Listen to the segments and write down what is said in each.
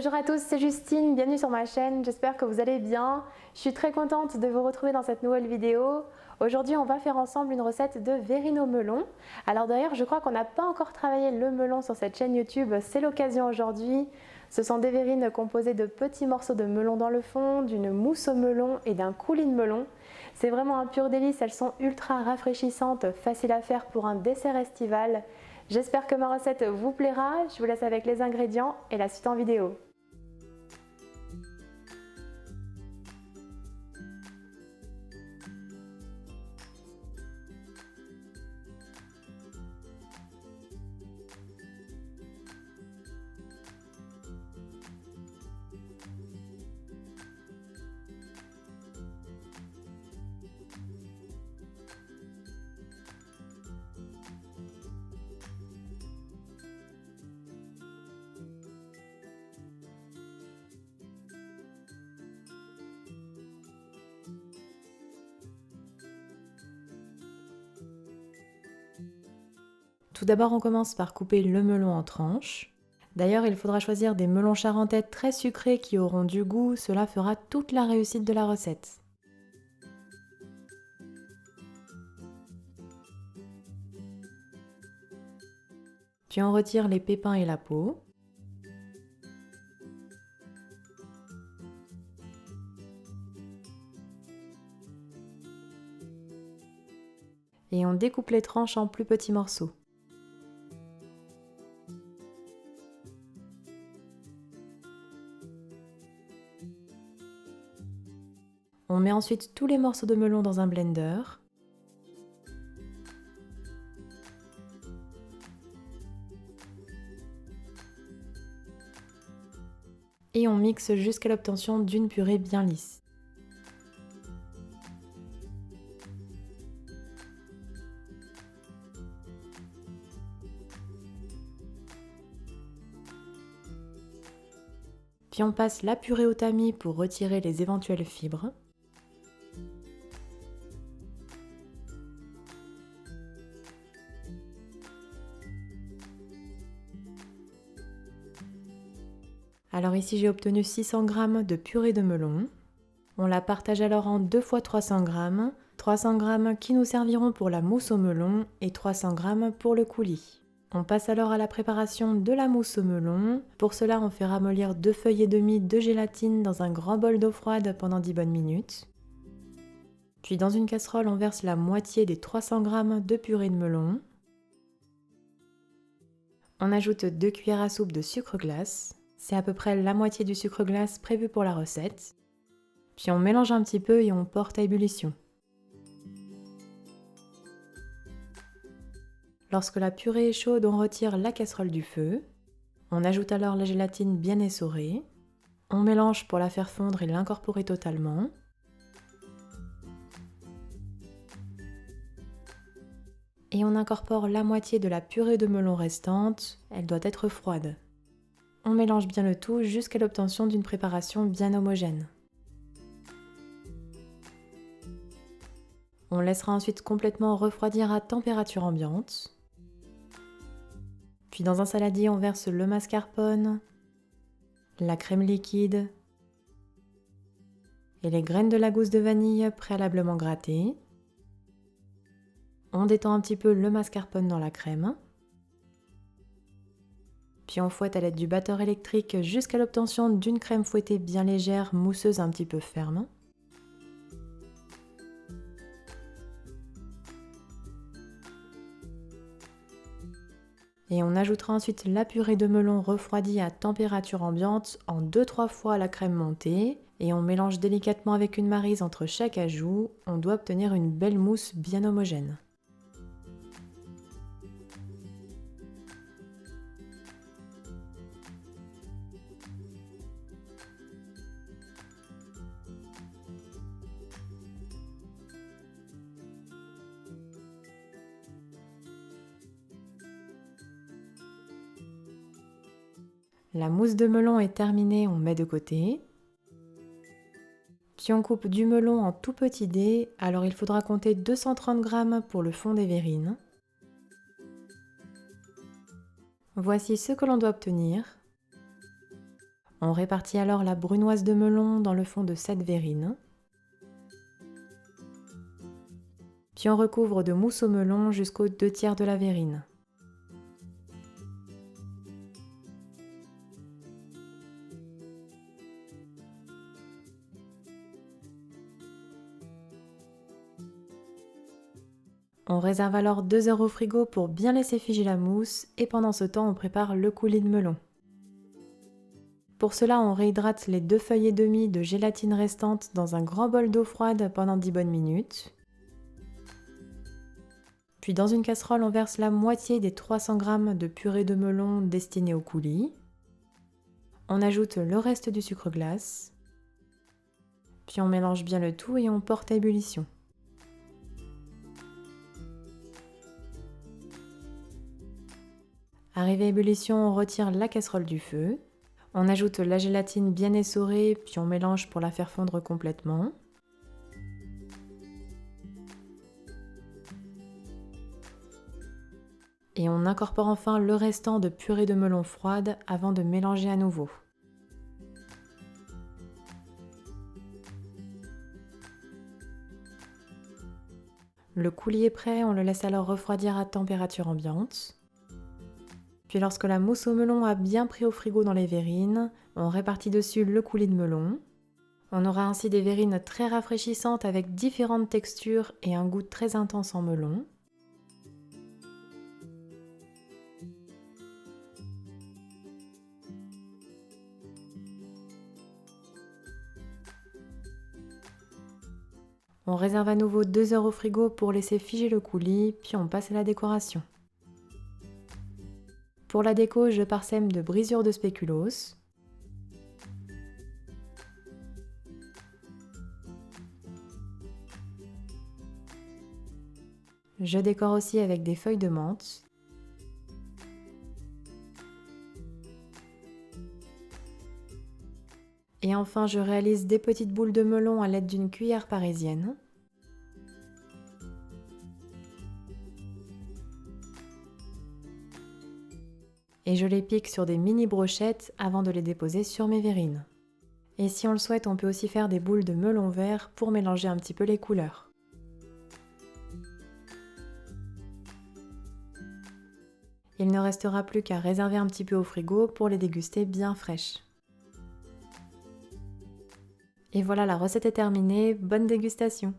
Bonjour à tous, c'est Justine, bienvenue sur ma chaîne, j'espère que vous allez bien. Je suis très contente de vous retrouver dans cette nouvelle vidéo. Aujourd'hui on va faire ensemble une recette de verrine au melon. Alors d'ailleurs je crois qu'on n'a pas encore travaillé le melon sur cette chaîne YouTube, c'est l'occasion aujourd'hui. Ce sont des verrines composées de petits morceaux de melon dans le fond, d'une mousse au melon et d'un coulis de melon. C'est vraiment un pur délice, elles sont ultra rafraîchissantes, faciles à faire pour un dessert estival. J'espère que ma recette vous plaira, je vous laisse avec les ingrédients et la suite en vidéo. Tout d'abord, on commence par couper le melon en tranches. D'ailleurs, il faudra choisir des melons charentais très sucrés qui auront du goût, cela fera toute la réussite de la recette. Puis on retire les pépins et la peau. Et on découpe les tranches en plus petits morceaux. On met ensuite tous les morceaux de melon dans un blender. Et on mixe jusqu'à l'obtention d'une purée bien lisse. Puis on passe la purée au tamis pour retirer les éventuelles fibres. Alors ici j'ai obtenu 600 g de purée de melon. On la partage alors en 2 fois 300 g. 300 g qui nous serviront pour la mousse au melon et 300 g pour le coulis. On passe alors à la préparation de la mousse au melon. Pour cela on fait ramollir 2 feuilles et demie de gélatine dans un grand bol d'eau froide pendant 10 bonnes minutes. Puis dans une casserole on verse la moitié des 300 g de purée de melon. On ajoute 2 cuillères à soupe de sucre glace. C'est à peu près la moitié du sucre glace prévu pour la recette. Puis on mélange un petit peu et on porte à ébullition. Lorsque la purée est chaude, on retire la casserole du feu. On ajoute alors la gélatine bien essorée. On mélange pour la faire fondre et l'incorporer totalement. Et on incorpore la moitié de la purée de melon restante. Elle doit être froide. On mélange bien le tout jusqu'à l'obtention d'une préparation bien homogène. On laissera ensuite complètement refroidir à température ambiante. Puis dans un saladier, on verse le mascarpone, la crème liquide et les graines de la gousse de vanille préalablement grattées. On détend un petit peu le mascarpone dans la crème. Puis on fouette à l'aide du batteur électrique jusqu'à l'obtention d'une crème fouettée bien légère, mousseuse un petit peu ferme. Et on ajoutera ensuite la purée de melon refroidie à température ambiante en 2-3 fois la crème montée. Et on mélange délicatement avec une maryse entre chaque ajout. On doit obtenir une belle mousse bien homogène. La mousse de melon est terminée, on met de côté. Puis on coupe du melon en tout petits dés, alors il faudra compter 230 g pour le fond des verrines. Voici ce que l'on doit obtenir. On répartit alors la brunoise de melon dans le fond de 7 verrines. Puis on recouvre de mousse au melon jusqu'aux 2/3 de la verrine. On réserve alors 2 heures au frigo pour bien laisser figer la mousse et pendant ce temps on prépare le coulis de melon. Pour cela on réhydrate les 2 feuilles et demie de gélatine restantes dans un grand bol d'eau froide pendant 10 bonnes minutes. Puis dans une casserole on verse la moitié des 300 g de purée de melon destinée au coulis. On ajoute le reste du sucre glace. Puis on mélange bien le tout et on porte à ébullition. Arrivé à ébullition, on retire la casserole du feu. On ajoute la gélatine bien essorée, puis on mélange pour la faire fondre complètement. Et on incorpore enfin le restant de purée de melon froide avant de mélanger à nouveau. Le coulis est prêt, on le laisse alors refroidir à température ambiante. Puis lorsque la mousse au melon a bien pris au frigo dans les verrines, on répartit dessus le coulis de melon. On aura ainsi des verrines très rafraîchissantes avec différentes textures et un goût très intense en melon. On réserve à nouveau 2 heures au frigo pour laisser figer le coulis, puis on passe à la décoration. Pour la déco, je parsème de brisures de spéculoos. Je décore aussi avec des feuilles de menthe. Et enfin, je réalise des petites boules de melon à l'aide d'une cuillère parisienne. Et je les pique sur des mini brochettes avant de les déposer sur mes verrines. Et si on le souhaite, on peut aussi faire des boules de melon vert pour mélanger un petit peu les couleurs. Il ne restera plus qu'à réserver un petit peu au frigo pour les déguster bien fraîches. Et voilà, la recette est terminée, bonne dégustation!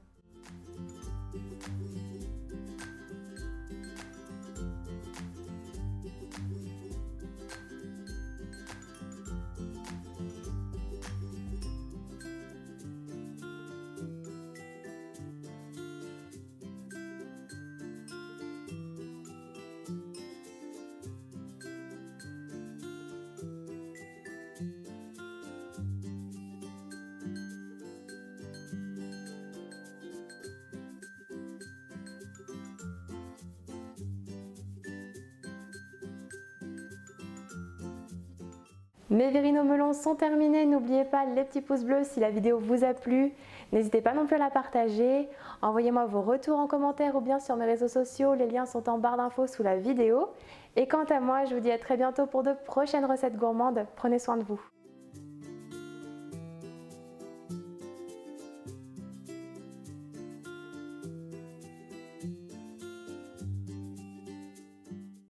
Mes verrines au melon sont terminées, n'oubliez pas les petits pouces bleus si la vidéo vous a plu. N'hésitez pas non plus à la partager. Envoyez-moi vos retours en commentaire ou bien sur mes réseaux sociaux, les liens sont en barre d'infos sous la vidéo. Et quant à moi, je vous dis à très bientôt pour de prochaines recettes gourmandes. Prenez soin de vous.